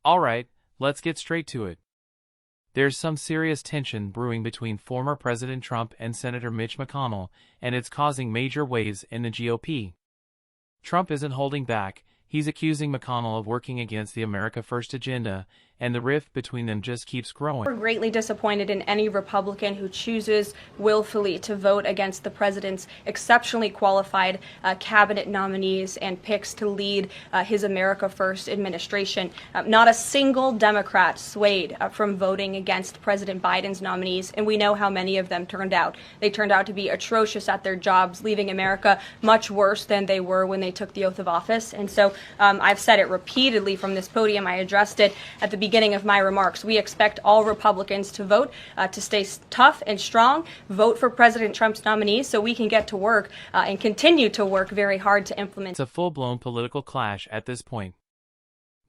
Alright, let's get straight to it. There's some serious tension brewing between former President Trump and Senator Mitch McConnell, and it's causing major waves in the GOP. Trump isn't holding back, he's accusing McConnell of working against the America First agenda, and the rift between them just keeps growing. We're greatly disappointed in any Republican who chooses willfully to vote against the president's exceptionally qualified cabinet nominees and picks to lead his America First administration. Not a single Democrat swayed from voting against President Biden's nominees, and we know how many of them turned out. They turned out to be atrocious at their jobs, leaving America much worse than they were when they took the oath of office. And so I've said it repeatedly from this podium. I addressed it at the beginning of my remarks. We expect all Republicans to vote, to stay tough and strong, vote for President Trump's nominees so we can get to work and continue to work very hard to implement. It's a full-blown political clash at this point.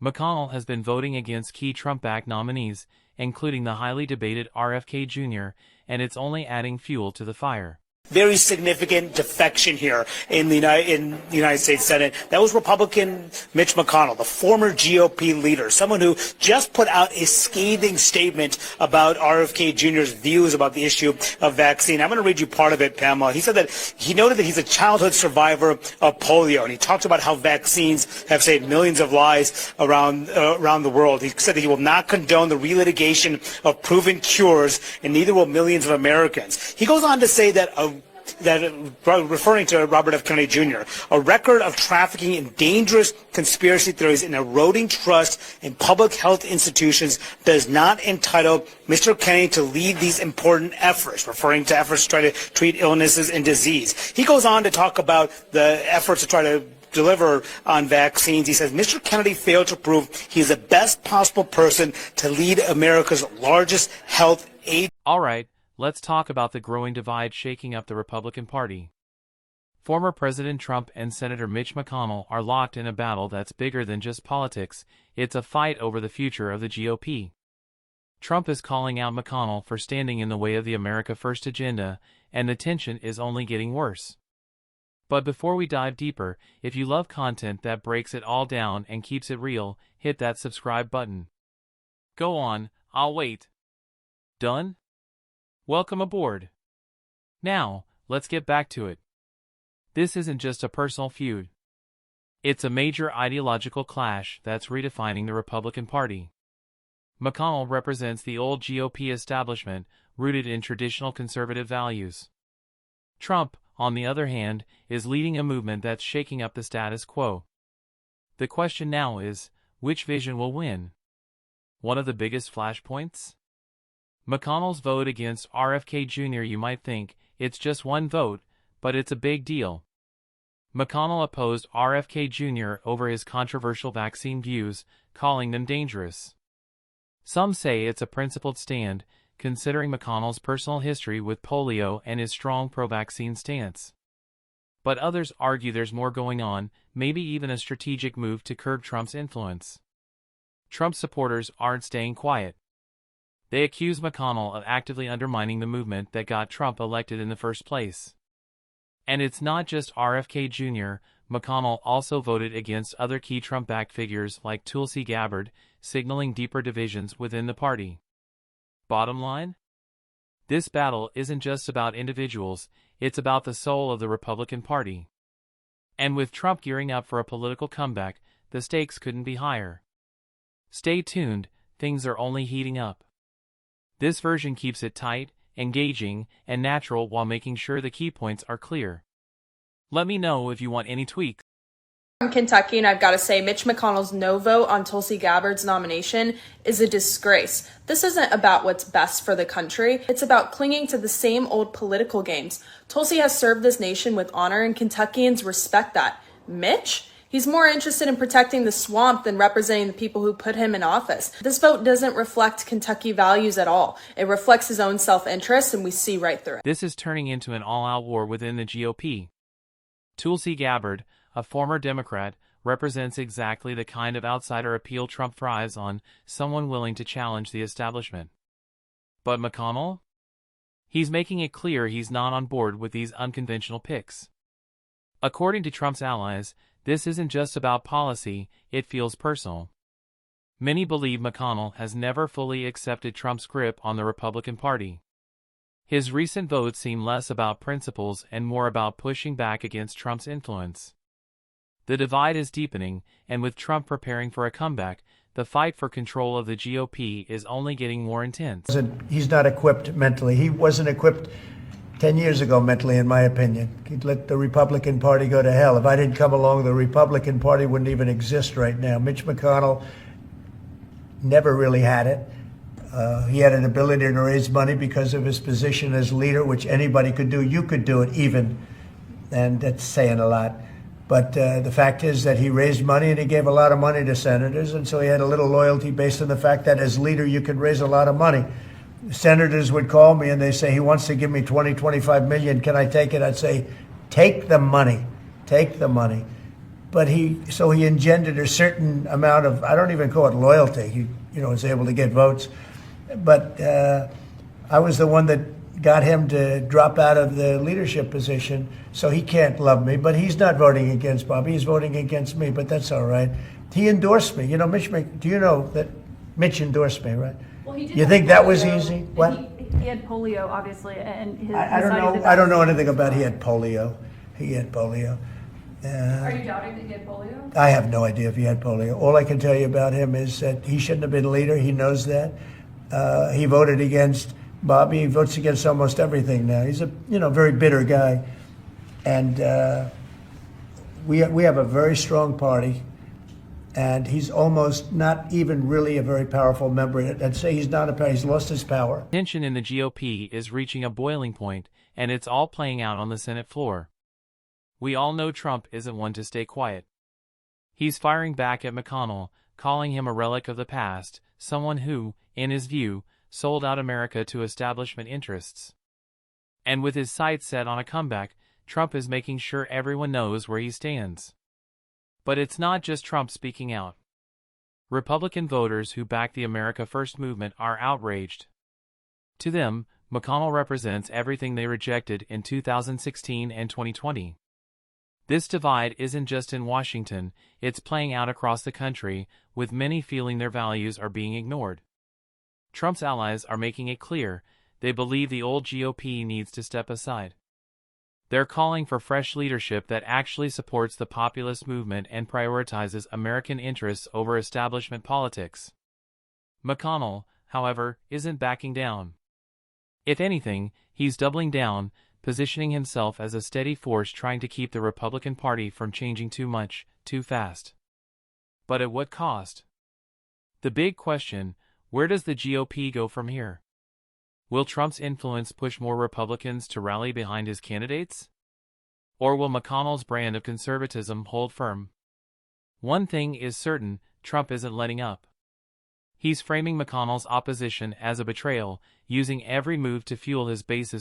McConnell has been voting against key Trump-backed nominees, including the highly debated RFK Jr., and it's only adding fuel to the fire. Very significant defection here in the United States Senate. That was Republican Mitch McConnell, the former GOP leader, someone who just put out a scathing statement about RFK Jr.'s views about the issue of vaccine. I'm going to read you part of it, Pamela. He said that he noted that he's a childhood survivor of polio, and he talked about how vaccines have saved millions of lives around the world. He said that he will not condone the relitigation of proven cures, and neither will millions of Americans. He goes on to say that referring to Robert F. Kennedy Jr., a record of trafficking in dangerous conspiracy theories and eroding trust in public health institutions does not entitle Mr. Kennedy to lead these important efforts, referring to efforts to try to treat illnesses and disease. He goes on to talk about the efforts to try to deliver on vaccines. He says Mr. Kennedy failed to prove he is the best possible person to lead America's largest health aid. All right. Let's talk about the growing divide shaking up the Republican Party. Former President Trump and Senator Mitch McConnell are locked in a battle that's bigger than just politics. It's a fight over the future of the GOP. Trump is calling out McConnell for standing in the way of the America First agenda, and the tension is only getting worse. But before we dive deeper, if you love content that breaks it all down and keeps it real, hit that subscribe button. Go on, I'll wait. Done? Welcome aboard. Now, let's get back to it. This isn't just a personal feud. It's a major ideological clash that's redefining the Republican Party. McConnell represents the old GOP establishment, rooted in traditional conservative values. Trump, on the other hand, is leading a movement that's shaking up the status quo. The question now is, which vision will win? One of the biggest flashpoints? McConnell's vote against RFK Jr. You might think, it's just one vote, but it's a big deal. McConnell opposed RFK Jr. over his controversial vaccine views, calling them dangerous. Some say it's a principled stand, considering McConnell's personal history with polio and his strong pro-vaccine stance. But others argue there's more going on, maybe even a strategic move to curb Trump's influence. Trump supporters aren't staying quiet. They accuse McConnell of actively undermining the movement that got Trump elected in the first place. And it's not just RFK Jr., McConnell also voted against other key Trump-backed figures like Tulsi Gabbard, signaling deeper divisions within the party. Bottom line? This battle isn't just about individuals, it's about the soul of the Republican Party. And with Trump gearing up for a political comeback, the stakes couldn't be higher. Stay tuned, things are only heating up. This version keeps it tight, engaging, and natural while making sure the key points are clear. Let me know if you want any tweaks. From Kentucky, and I've got to say, Mitch McConnell's no vote on Tulsi Gabbard's nomination is a disgrace. This isn't about what's best for the country. It's about clinging to the same old political games. Tulsi has served this nation with honor, and Kentuckians respect that. Mitch? He's more interested in protecting the swamp than representing the people who put him in office. This vote doesn't reflect Kentucky values at all. It reflects his own self-interest, and we see right through it. This is turning into an all-out war within the GOP. Tulsi Gabbard, a former Democrat, represents exactly the kind of outsider appeal Trump thrives on, someone willing to challenge the establishment. But McConnell? He's making it clear he's not on board with these unconventional picks. According to Trump's allies, this isn't just about policy, it feels personal. Many believe McConnell has never fully accepted Trump's grip on the Republican Party. His recent votes seem less about principles and more about pushing back against Trump's influence. The divide is deepening, and with Trump preparing for a comeback, the fight for control of the GOP is only getting more intense. He's not equipped mentally. He wasn't equipped 10 years ago mentally, in my opinion. He'd let the Republican Party go to hell. If I didn't come along, the Republican Party wouldn't even exist right now. Mitch McConnell never really had it. He had an ability to raise money because of his position as leader, which anybody could do. You could do it even, and that's saying a lot. But the fact is that he raised money and he gave a lot of money to senators, and so he had a little loyalty based on the fact that as leader you could raise a lot of money. Senators would call me and they say, he wants to give me 20, 25 million. Can I take it? I'd say, take the money. Take the money. But he engendered a certain amount of, I don't even call it loyalty. He was able to get votes. But I was the one that got him to drop out of the leadership position, so he can't love me. But he's not voting against Bobby. He's voting against me, but that's all right. He endorsed me. Do you know that Mitch endorsed me, right? Well, he did. You think that was easy? What? He had polio, obviously, and his. I don't know. I don't know anything about he had polio. He had polio. Are you doubting that he had polio? I have no idea if he had polio. All I can tell you about him is that he shouldn't have been leader. He knows that. He voted against Bobby. He votes against almost everything now. He's a very bitter guy, and we have a very strong party. And he's almost not even really a very powerful member. I'd say he's not he's lost his power. Tension in the GOP is reaching a boiling point, and it's all playing out on the Senate floor. We all know Trump isn't one to stay quiet. He's firing back at McConnell, calling him a relic of the past, someone who, in his view, sold out America to establishment interests. And with his sights set on a comeback, Trump is making sure everyone knows where he stands. But it's not just Trump speaking out. Republican voters who back the America First movement are outraged. To them, McConnell represents everything they rejected in 2016 and 2020. This divide isn't just in Washington, it's playing out across the country, with many feeling their values are being ignored. Trump's allies are making it clear they believe the old GOP needs to step aside. They're calling for fresh leadership that actually supports the populist movement and prioritizes American interests over establishment politics. McConnell, however, isn't backing down. If anything, he's doubling down, positioning himself as a steady force trying to keep the Republican Party from changing too much, too fast. But at what cost? The big question, where does the GOP go from here? Will Trump's influence push more Republicans to rally behind his candidates? Or will McConnell's brand of conservatism hold firm? One thing is certain, Trump isn't letting up. He's framing McConnell's opposition as a betrayal, using every move to fuel his base's